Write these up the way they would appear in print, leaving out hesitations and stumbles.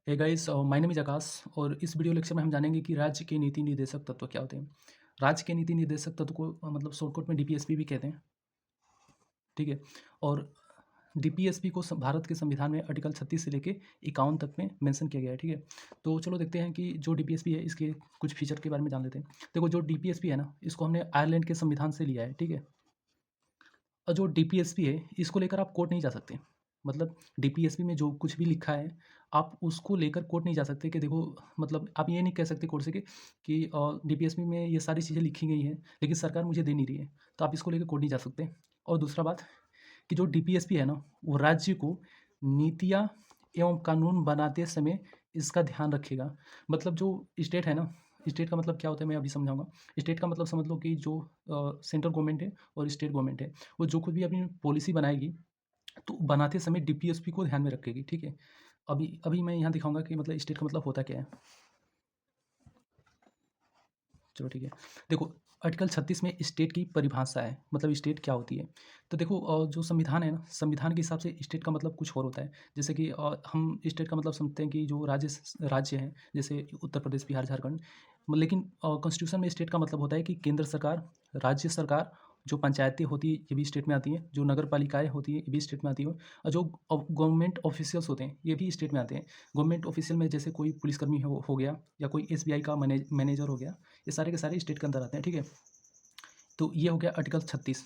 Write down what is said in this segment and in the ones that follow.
Hey guys, my name is Akash और इस video lecture में हम जानेंगे कि राज्य के नीति निर्देशक तत्व क्या होते हैं। राज्य के नीति निर्देशक तत्व को मतलब शॉर्टकट में डीपीएसपी भी कहते हैं, ठीक है। और डीपीएसपी को भारत के संविधान में आर्टिकल 36 से लेके 51 तक में मेंशन किया गया है, ठीक है। तो चलो देखते हैं कि जो डीपीएसपी है इसके कुछ फीचर के बारे में जान लेते हैं। देखो, जो डीपीएसपी है ना, इसको हमने आयरलैंड के संविधान से लिया है, ठीक है। और जो डीपीएसपी है इसको लेकर आप कोर्ट नहीं जा सकते। मतलब डीपीएसपी में जो कुछ भी लिखा है, आप उसको लेकर कोर्ट नहीं जा सकते कि देखो, मतलब आप ये नहीं कह सकते कोर्ट से कि डीपीएसपी में ये सारी चीज़ें लिखी गई हैं, लेकिन सरकार मुझे दे नहीं रही है, तो आप इसको लेकर कोर्ट नहीं जा सकते। और दूसरा बात कि जो डीपीएसपी है ना, वो राज्य को नीतियाँ एवं कानून बनाते समय इसका ध्यान रखेगा। मतलब जो स्टेट है ना, स्टेट का मतलब क्या होता है मैं अभी समझाऊँगा। स्टेट का मतलब समझ लो कि जो सेंट्रल गवर्नमेंट है और स्टेट गवर्नमेंट है, वो जो कुछ भी अपनी पॉलिसी बनाएगी, तो बनाते समय डीपीएसपी को ध्यान में रखेगी, ठीक है। अभी अभी मैं यहाँ दिखाऊँगा कि मतलब स्टेट का मतलब होता क्या है। चलो ठीक है। देखो, आर्टिकल 36 में स्टेट की परिभाषा है, मतलब स्टेट क्या होती है। तो देखो, जो संविधान है ना, संविधान के हिसाब से स्टेट का मतलब कुछ और होता है। जैसे कि हम स्टेट का मतलब समझते हैं कि जो राज्य हैं, जैसे उत्तर प्रदेश, बिहार, झारखंड। लेकिन कॉन्स्टिट्यूशन में स्टेट का मतलब होता है कि केंद्र सरकार, राज्य सरकार, जो पंचायतें होती हैं ये भी स्टेट में आती हैं, जो नगर पालिकाएँ होती हैं ये भी स्टेट में आती हैं, और जो गवर्नमेंट ऑफिशियल्स होते हैं ये भी स्टेट में आते हैं। गवर्नमेंट ऑफिशियल में जैसे कोई पुलिसकर्मी हो गया, या कोई एसबीआई का मैनेजर हो गया, ये सारे के सारे स्टेट के अंदर आते हैं, ठीक है। तो ये हो गया आर्टिकल 36।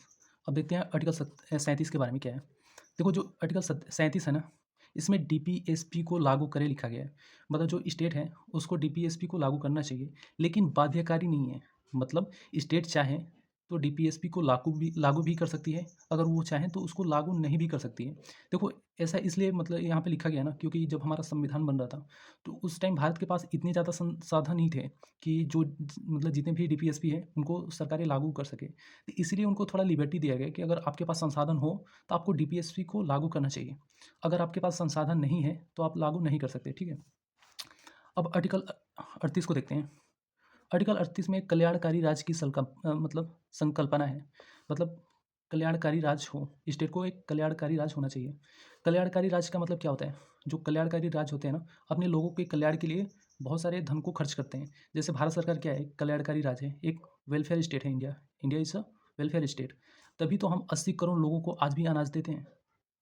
अब देखते हैं आर्टिकल 37 के बारे में क्या है। देखो, जो आर्टिकल 37 है ना, इसमें डीपीएसपी को लागू करे लिखा गया है। मतलब जो स्टेट है उसको डीपीएसपी को लागू करना चाहिए, लेकिन बाध्यकारी नहीं है। मतलब स्टेट चाहे तो डीपीएसपी को लागू भी कर सकती है, अगर वो चाहें तो उसको लागू नहीं भी कर सकती है। देखो, ऐसा इसलिए मतलब यहाँ पे लिखा गया ना, क्योंकि जब हमारा संविधान बन रहा था, तो उस टाइम भारत के पास इतने ज़्यादा संसाधन नहीं थे कि जो मतलब जितने भी डीपीएसपी है उनको सरकारें लागू कर सके। तो इसीलिए उनको थोड़ा लिबर्टी दिया गया कि अगर आपके पास संसाधन हो तो आपको डीपीएसपी को लागू करना चाहिए। अगर आपके पास संसाधन नहीं है तो आप लागू नहीं कर सकते, ठीक है। अब आर्टिकल 38 को देखते हैं। आर्टिकल 38 में कल्याणकारी राज्य की मतलब संकल्पना है। मतलब कल्याणकारी राज्य हो, स्टेट को एक कल्याणकारी राज्य होना चाहिए। कल्याणकारी राज्य का मतलब क्या होता है? जो कल्याणकारी राज्य होते हैं ना, अपने लोगों के कल्याण के लिए बहुत सारे धन को खर्च करते हैं। जैसे भारत सरकार क्या है? एक कल्याणकारी राज्य है, एक वेलफेयर स्टेट है India. India is a welfare state. तभी तो हम 80 करोड़ लोगों को आज भी अनाज देते हैं।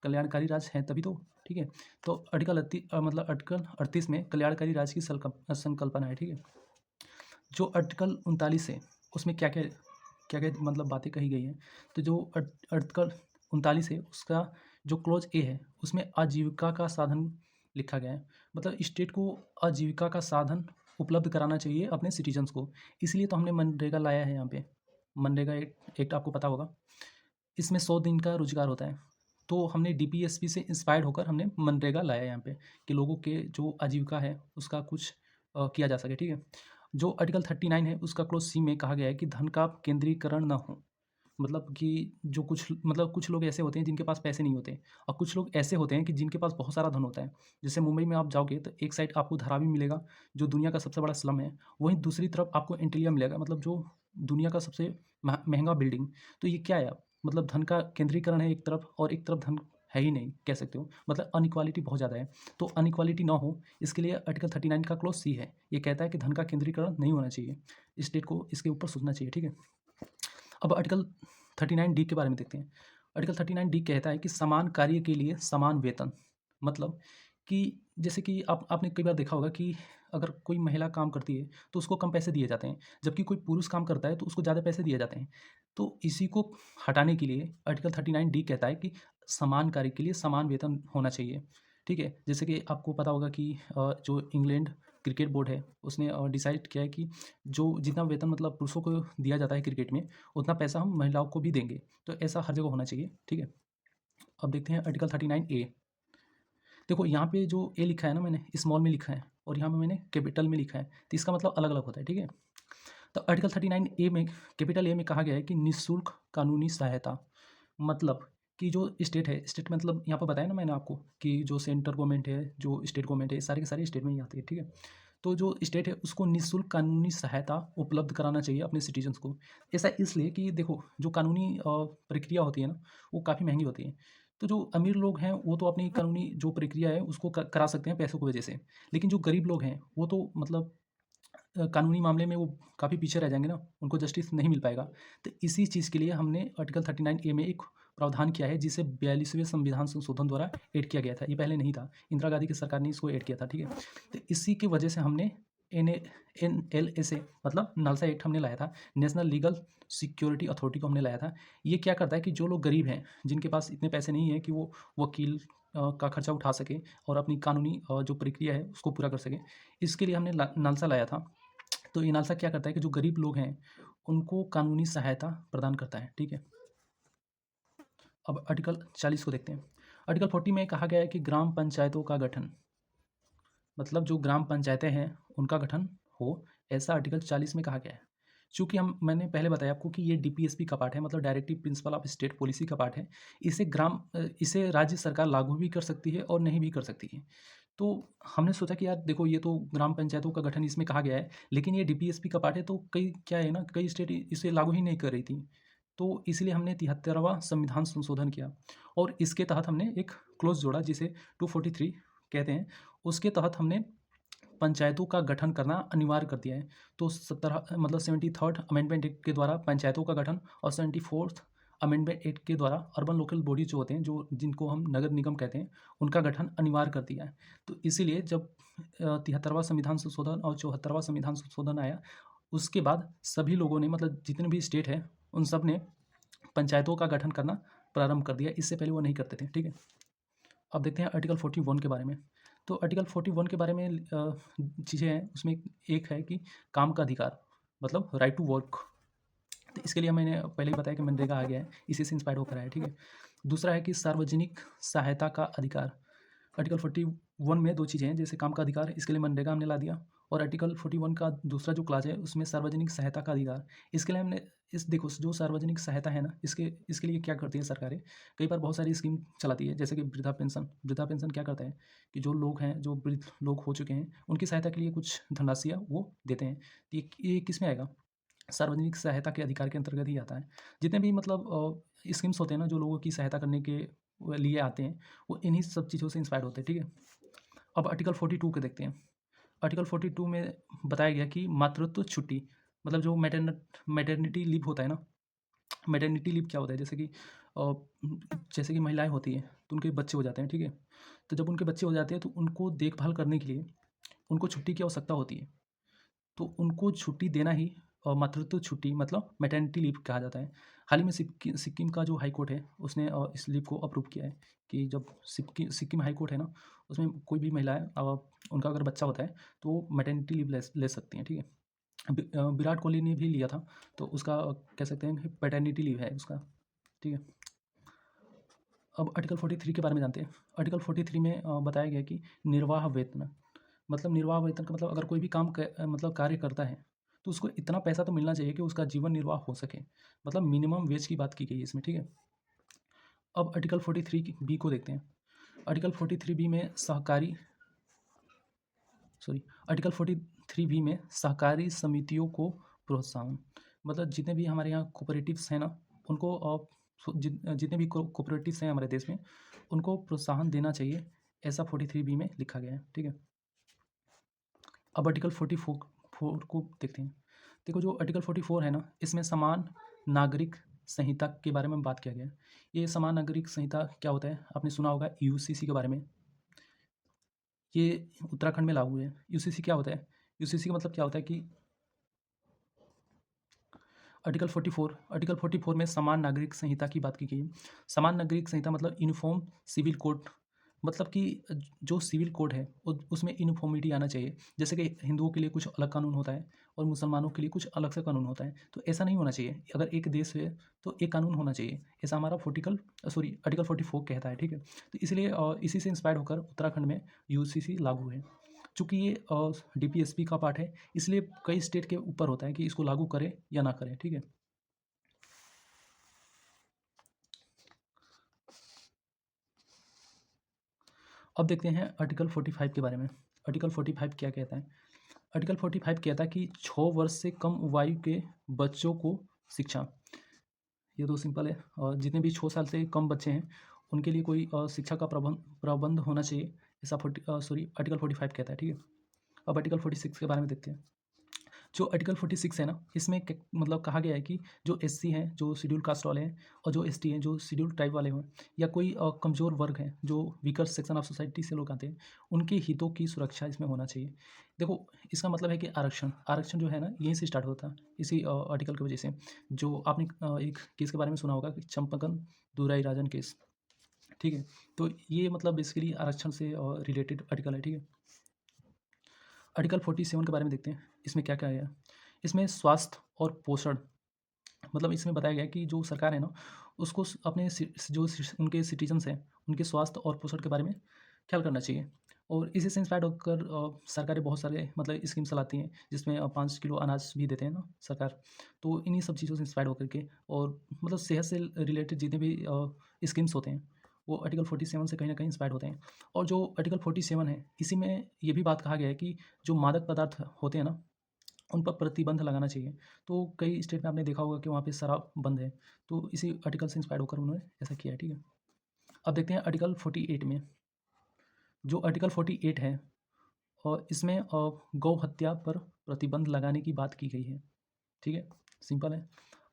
कल्याणकारी राज्य है तभी तो, ठीक है। तो मतलब आर्टिकल 38 में कल्याणकारी राज्य की संकल्पना है, ठीक है। जो आर्टिकल 39 है, उसमें क्या-क्या मतलब बातें कही गई हैं। तो जो आर्टिकल 39 है, उसका जो क्लॉज़ ए है, उसमें आजीविका का साधन लिखा गया है। मतलब स्टेट को आजीविका का साधन उपलब्ध कराना चाहिए अपने सिटीज़न्स को। इसलिए तो हमने मनरेगा लाया है यहाँ पे। मनरेगा एक्ट आपको पता होगा। इसमें 100 दिन का रोज़गार होता है। तो हमने डीपीएसपी से इंस्पायर्ड होकर हमने मनरेगा लाया है यहाँ पे, कि लोगों के जो आजीविका है उसका कुछ किया जा सके, ठीक है। जो आर्टिकल 39 है उसका क्लॉज़ सी में कहा गया है कि धन का केंद्रीकरण ना हो। मतलब कि जो कुछ लोग ऐसे होते हैं जिनके पास पैसे नहीं होते, और कुछ लोग ऐसे होते हैं कि जिनके पास बहुत सारा धन होता है। जैसे मुंबई में आप जाओगे तो एक साइड आपको धारावी मिलेगा, जो दुनिया का सबसे बड़ा स्लम है, वहीं दूसरी तरफ आपको एंटीलिया मिलेगा, मतलब जो दुनिया का सबसे महंगा बिल्डिंग। तो ये क्या है? मतलब धन का केंद्रीकरण है एक तरफ, और एक तरफ धन है ही नहीं, कह सकते हो। मतलब अनइक्वालिटी बहुत ज़्यादा है। तो अनइक्वालिटी ना हो, इसके लिए आर्टिकल 39 का क्लॉज़ सी है। ये कहता है कि धन का केंद्रीकरण नहीं होना चाहिए। स्टेट को इसके ऊपर सोचना चाहिए, ठीक है। अब आर्टिकल 39 डी के बारे में देखते हैं। आर्टिकल 39 डी कहता है कि समान कार्य के लिए समान वेतन। मतलब कि जैसे कि आपने कई बार देखा होगा कि अगर कोई महिला काम करती है तो उसको कम पैसे दिए जाते हैं, जबकि कोई पुरुष काम करता है तो उसको ज़्यादा पैसे दिए जाते हैं। तो इसी को हटाने के लिए आर्टिकल 39 डी कहता है कि समान कार्य के लिए समान वेतन होना चाहिए, ठीक है। जैसे कि आपको पता होगा कि जो इंग्लैंड क्रिकेट बोर्ड है उसने डिसाइड किया है कि जो जितना वेतन मतलब पुरुषों को दिया जाता है क्रिकेट में, उतना पैसा हम महिलाओं को भी देंगे। तो ऐसा हर जगह होना चाहिए, ठीक है। अब देखते हैं आर्टिकल 39 ए। देखो, यहाँ पे जो ए लिखा है ना, मैंने स्मॉल में लिखा है, और यहाँ पे मैंने कैपिटल में लिखा है, तो इसका मतलब अलग अलग होता है, ठीक है। तो आर्टिकल 39 ए में, कैपिटल ए में कहा गया है कि निःशुल्क कानूनी सहायता। मतलब कि जो स्टेट है, स्टेट मतलब यहाँ पर बताया ना मैंने आपको कि जो सेंट्रल गवर्नमेंट है, जो स्टेट गवर्नमेंट है, सारे के सारे स्टेट में ही आती है, ठीक है। तो जो स्टेट है उसको निःशुल्क कानूनी सहायता उपलब्ध कराना चाहिए अपने सिटीजन्स को। ऐसा इसलिए कि देखो, जो कानूनी प्रक्रिया होती है ना, वो काफ़ी महंगी होती है। तो जो अमीर लोग हैं वो तो अपनी कानूनी जो प्रक्रिया है उसको करा सकते हैं पैसों की वजह से, लेकिन जो गरीब लोग हैं वो तो मतलब कानूनी मामले में वो काफ़ी पीछे रह जाएँगे ना, उनको जस्टिस नहीं मिल पाएगा। तो इसी चीज़ के लिए हमने आर्टिकल 39 ए में एक प्रावधान किया है जिसे 42वें संविधान संशोधन द्वारा ऐड किया गया था। ये पहले नहीं था, इंदिरा गांधी की सरकार ने इसको ऐड किया था, ठीक है? तो इसी की वजह से हमने NLSA मतलब नालसा एक्ट हमने लाया था, नेशनल लीगल सिक्योरिटी अथॉरिटी को हमने लाया था। ये क्या करता है कि जो लोग गरीब हैं, जिनके पास इतने पैसे नहीं हैं कि वो वकील का खर्चा उठा सके और अपनी कानूनी जो प्रक्रिया है उसको पूरा कर सके, इसके लिए हमने नालसा लाया था। तो ये नालसा क्या करता है कि जो गरीब लोग हैं उनको कानूनी सहायता प्रदान करता है, ठीक है? अब आर्टिकल 40 को देखते हैं। आर्टिकल 40 में कहा गया है कि ग्राम पंचायतों का गठन, मतलब जो ग्राम पंचायतें हैं उनका गठन हो, ऐसा आर्टिकल 40 में कहा गया है। चूँकि मैंने पहले बताया आपको कि ये DPSP का पार्ट है, मतलब directive principle of state policy का पार्ट है। इसे राज्य सरकार लागू भी कर सकती है और नहीं भी कर सकती है। तो हमने सोचा कि यार देखो, ये तो ग्राम पंचायतों का गठन इसमें कहा गया है, लेकिन ये DPSP का पार्ट है, तो कई क्या है ना, कई स्टेट इसे लागू ही नहीं कर रही थी। तो इसलिए हमने 73वां संविधान संशोधन किया और इसके तहत हमने एक क्लॉज़ जोड़ा जिसे 243 कहते हैं। उसके तहत हमने पंचायतों का गठन करना अनिवार्य कर दिया है। तो 73rd अमेंडमेंट एक्ट के द्वारा पंचायतों का गठन और 74th अमेंडमेंट एक्ट के द्वारा अर्बन लोकल बॉडी जो होते हैं, जो जिनको हम नगर निगम कहते हैं, उनका गठन अनिवार्य कर दिया है। तो इसीलिए जब 73वां संविधान संशोधन और 74वां संविधान संशोधन आया, उसके बाद सभी लोगों ने, मतलब जितने भी स्टेट हैं, उन सब ने पंचायतों का गठन करना प्रारंभ कर दिया। इससे पहले वो नहीं करते थे, ठीक है? अब देखते हैं आर्टिकल 41 के बारे में। तो आर्टिकल 41 के बारे में चीज़ें हैं, उसमें एक है कि काम का अधिकार, मतलब राइट टू वर्क। तो इसके लिए मैंने पहले ही बताया कि मनरेगा आ गया है, इसी से इंस्पायर होकर आया है, ठीक है? दूसरा है कि सार्वजनिक सहायता का अधिकार। आर्टिकल 41 में 2 चीज़ें हैं, जैसे काम का अधिकार, इसके लिए मनरेगा हमने ला दिया, और आर्टिकल 41 का दूसरा जो क्लॉज़ है उसमें सार्वजनिक सहायता का अधिकार। इसके लिए हमने देखो, जो सार्वजनिक सहायता है ना, इसके लिए क्या करती है सरकारें, कई बार बहुत सारी स्कीम चलाती है, जैसे कि वृद्धा पेंशन। वृद्धा पेंशन क्या करता है कि जो लोग हैं, जो वृद्ध लोग हो चुके हैं, उनकी सहायता के लिए कुछ धनराशियाँ वो देते हैं। तो ये किस में आएगा? सार्वजनिक सहायता के अधिकार के अंतर्गत ही आता है। जितने भी मतलब स्कीम्स होते हैं ना, जो लोगों की सहायता करने के लिए आते हैं, वो इन्हीं सब चीज़ों से इंस्पायर होते हैं, ठीक है? अब आर्टिकल 42 को देखते हैं। आर्टिकल 42 में बताया गया कि मातृत्व छुट्टी, मतलब जो मैटरनिटी लीव होता है ना, मैटरनिटी लीव क्या होता है, जैसे कि महिलाएँ होती हैं, तो उनके बच्चे हो जाते हैं, ठीक है? तो जब उनके बच्चे हो जाते हैं तो उनको देखभाल करने के लिए उनको छुट्टी की आवश्यकता होती है। तो उनको छुट्टी देना ही मातृत्व छुट्टी, मतलब मैटरनिटी लीव कहा जाता है। हाल ही में सिक्किम का जो हाई कोर्ट है, उसने इस लीव को अप्रूव किया है कि जब सिक्किम हाई कोर्ट है ना, उसमें कोई भी महिलाएँ उनका अगर बच्चा होता है, तो वो मैटरनिटी लीव ले ले सकती हैं, ठीक है? विराट कोहली ने भी लिया था, तो उसका कह सकते हैं कि पैटर्निटी लीव है उसका, ठीक है? अब आर्टिकल 43 के बारे में जानते हैं। आर्टिकल 43 में बताया गया कि निर्वाह वेतन, मतलब निर्वाह वेतन का मतलब अगर कोई भी मतलब कार्य करता है, तो उसको इतना पैसा तो मिलना चाहिए कि उसका जीवन निर्वाह हो सके। मतलब मिनिमम वेज की बात की गई है इसमें, ठीक है? अब आर्टिकल 43 की बी को देखते हैं। आर्टिकल 43 बी में आर्टिकल 43 बी में सहकारी समितियों को प्रोत्साहन, मतलब जितने भी हमारे यहाँ कोऑपरेटिव्स हैं ना, उनको जितने भी कोऑपरेटिव्स हैं हमारे देश में, उनको प्रोत्साहन देना चाहिए, ऐसा 43 बी में लिखा गया है, ठीक है? अब आर्टिकल 44 को देखते हैं। देखो, जो आर्टिकल 44 है ना, इसमें समान नागरिक संहिता के बारे में बात किया गया है। ये समान नागरिक संहिता क्या होता है, आपने सुना होगा UCC के बारे में। ये उत्तराखंड में लागू है। UCC क्या होता है? UCC का मतलब क्या होता है कि आर्टिकल 44 में समान नागरिक संहिता की बात की गई है। समान नागरिक संहिता मतलब यूनिफॉर्म सिविल कोड, मतलब कि जो सिविल कोड है उसमें यूनिफॉर्मिटी आना चाहिए। जैसे कि हिंदुओं के लिए कुछ अलग कानून होता है और मुसलमानों के लिए कुछ अलग से कानून होता है, तो ऐसा नहीं होना चाहिए। अगर एक देश है तो एक कानून होना चाहिए, ऐसा हमारा आर्टिकल 44 कहता है, ठीक है? तो इसलिए इसी से इंस्पायर होकर उत्तराखंड में UCC लागू है। चूँकि ये DPSP का पार्ट है, इसलिए कई स्टेट के ऊपर होता है कि इसको लागू करें या ना करें, ठीक है? अब देखते हैं आर्टिकल 45 के बारे में। आर्टिकल 45 क्या कहता है? आर्टिकल 45 कहता है कि 6 वर्ष से कम आयु के बच्चों को शिक्षा। ये तो सिंपल है, और जितने भी 6 साल से कम बच्चे हैं उनके लिए कोई शिक्षा का प्रबंध होना चाहिए, ऐसा आर्टिकल 45 कहता है, ठीक है। अब आर्टिकल 46 के बारे में देखते हैं। जो आर्टिकल 46 है ना, इसमें मतलब कहा गया है कि जो एससी हैं, जो शेड्यूल कास्ट वाले हैं, और जो एसटी हैं, जो शेड्यूल ट्राइब वाले हों, या कोई कमज़ोर वर्ग है, जो वीकर सेक्शन ऑफ सोसाइटी से लोग आते हैं, उनके हितों की सुरक्षा इसमें होना चाहिए। देखो, इसका मतलब है कि आरक्षण आरक्षण जो है ना, यहीं से स्टार्ट होता है, इसी आर्टिकल की वजह से। जो आपने एक केस के बारे में सुना होगा कि चंपाकन दुराई राजन केस, ठीक है। तो ये मतलब बेसिकली आरक्षण से रिलेटेड आर्टिकल है, ठीक है। आर्टिकल 47 के बारे में देखते हैं, इसमें क्या क्या है। इसमें स्वास्थ्य और पोषण, मतलब इसमें बताया गया है कि जो सरकार है ना, उसको अपने उनके सिटीजन्स हैं, उनके स्वास्थ्य और पोषण के बारे में ख्याल करना चाहिए। और इसी से इंस्पायर्ड होकर सरकारें बहुत सारे मतलब स्कीम चलाती हैं, जिसमें 5 किलो अनाज भी देते हैं ना सरकार। तो इन्हीं सब चीज़ों से इंस्पायर्ड होकर के, और मतलब सेहत से रिलेटेड जितने भी स्कीम्स होते हैं, वो आर्टिकल 47 से कहीं न कहीं इंस्पायर्ड होते हैं। और जो आर्टिकल 47 है, इसी में ये भी बात कहा गया है कि जो मादक पदार्थ होते हैं ना, उन पर प्रतिबंध लगाना चाहिए। तो कई स्टेट में आपने देखा होगा कि वहाँ पे शराब बंद है, तो इसी आर्टिकल से इंस्पायर्ड होकर उन्होंने ऐसा किया है, ठीक है। अब देखते हैं आर्टिकल 48 में। जो आर्टिकल 48 है, और इसमें गौ हत्या पर प्रतिबंध लगाने की बात की गई है, ठीक है, सिंपल है।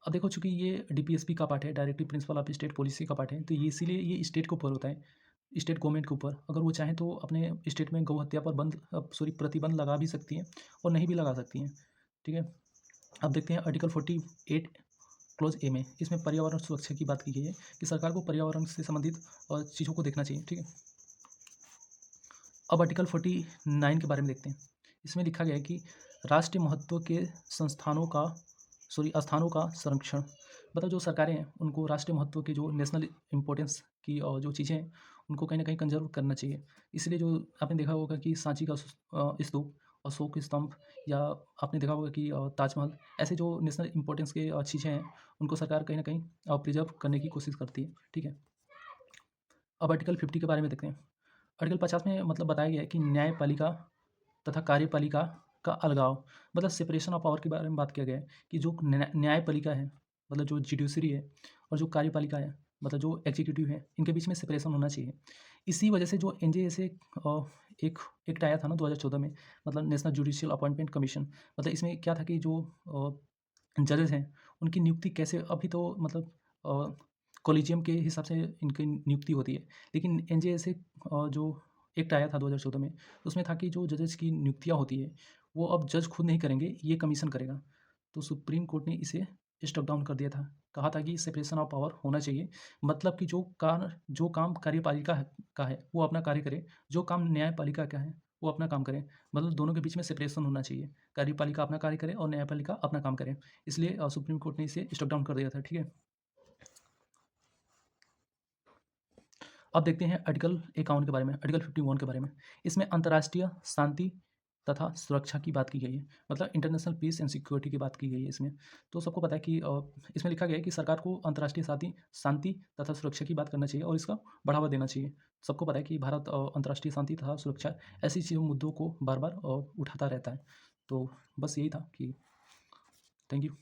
अब देखो, चूँकि ये डीपीएसपी का पार्ट है, directive principle of state policy का पार्ट है, तो ये इसीलिए ये स्टेट के ऊपर होता है, स्टेट गवर्नमेंट के ऊपर। अगर वो चाहें तो अपने स्टेट में गौ हत्या पर प्रतिबंध लगा भी सकती हैं, और नहीं भी लगा सकती हैं, ठीक है। अब देखते हैं आर्टिकल 48 क्लॉज ए में, इसमें पर्यावरण सुरक्षा की बात की गई है कि सरकार को पर्यावरण से संबंधित चीज़ों को देखना चाहिए, ठीक है। अब आर्टिकल 49 के बारे में देखते हैं। इसमें लिखा गया है कि राष्ट्रीय महत्व के स्थानों का संरक्षण, मतलब जो सरकारें हैं, उनको राष्ट्रीय महत्व के जो नेशनल इम्पोर्टेंस की जो चीज़ें हैं, उनको कहीं न कहीं कंज़र्व करना चाहिए। इसलिए जो आपने देखा होगा कि सांची का स्तूप, अशोक स्तंभ, या आपने देखा होगा कि ताजमहल, ऐसे जो नेशनल इम्पोर्टेंस के चीज़ें हैं, उनको सरकार कहीं न कहीं प्रिज़र्व करने की कोशिश करती है, ठीक है। अब आर्टिकल 50 के बारे में देखते हैं। आर्टिकल 50 में मतलब बताया गया है कि न्यायपालिका तथा कार्यपालिका का अलगाव, मतलब सेपरेशन ऑफ पावर के बारे में बात किया गया है कि जो न्यायपालिका है, मतलब जो जुडिशरी है, और जो कार्यपालिका है, मतलब जो एग्जीक्यूटिव है, इनके बीच में सेपरेशन होना चाहिए। इसी वजह से जो एनजेए से एक एक्ट आया था ना 2014 में, मतलब नेशनल जुडिशियल अपॉइंटमेंट कमीशन, मतलब इसमें क्या था कि जो जजेस हैं, उनकी नियुक्ति कैसे, अभी तो मतलब कॉलेजियम के हिसाब से इनकी नियुक्ति होती है, लेकिन एनजेए से जो एक्ट आया था 2014 में, उसमें था कि जो जजेस की नियुक्तियाँ होती है, वो अब जज खुद नहीं करेंगे, ये कमीशन करेगा। तो सुप्रीम कोर्ट ने इसे स्ट्रक डाउन कर दिया था। कहा था कि सेपरेशन ऑफ पावर होना चाहिए, मतलब कि जो काम कार्यपालिका का है, वो अपना कार्य करे, जो काम न्यायपालिका का है, वो अपना काम करे। मतलब दोनों के बीच में सेपरेशन होना चाहिए। कार्यपालिका अपना कार्य करे और न्यायपालिका अपना काम करे। इसलिए सुप्रीम कोर्ट ने इसे स्ट्रक डाउन कर दिया था, ठीक है। अब देखते हैं आर्टिकल 51 के बारे में, आर्टिकल 51 के बारे में। इसमें अंतर्राष्ट्रीय शांति तथा सुरक्षा की बात की गई है, मतलब इंटरनेशनल पीस एंड सिक्योरिटी की बात की गई है इसमें। तो सबको पता है कि इसमें लिखा गया है कि सरकार को अंतर्राष्ट्रीय शांति तथा सुरक्षा की बात करना चाहिए, और इसका बढ़ावा देना चाहिए। सबको पता है कि भारत अंतर्राष्ट्रीय शांति तथा सुरक्षा, ऐसी चीज़ों मुद्दों को बार बार उठाता रहता है। तो बस यही था कि थैंक यू।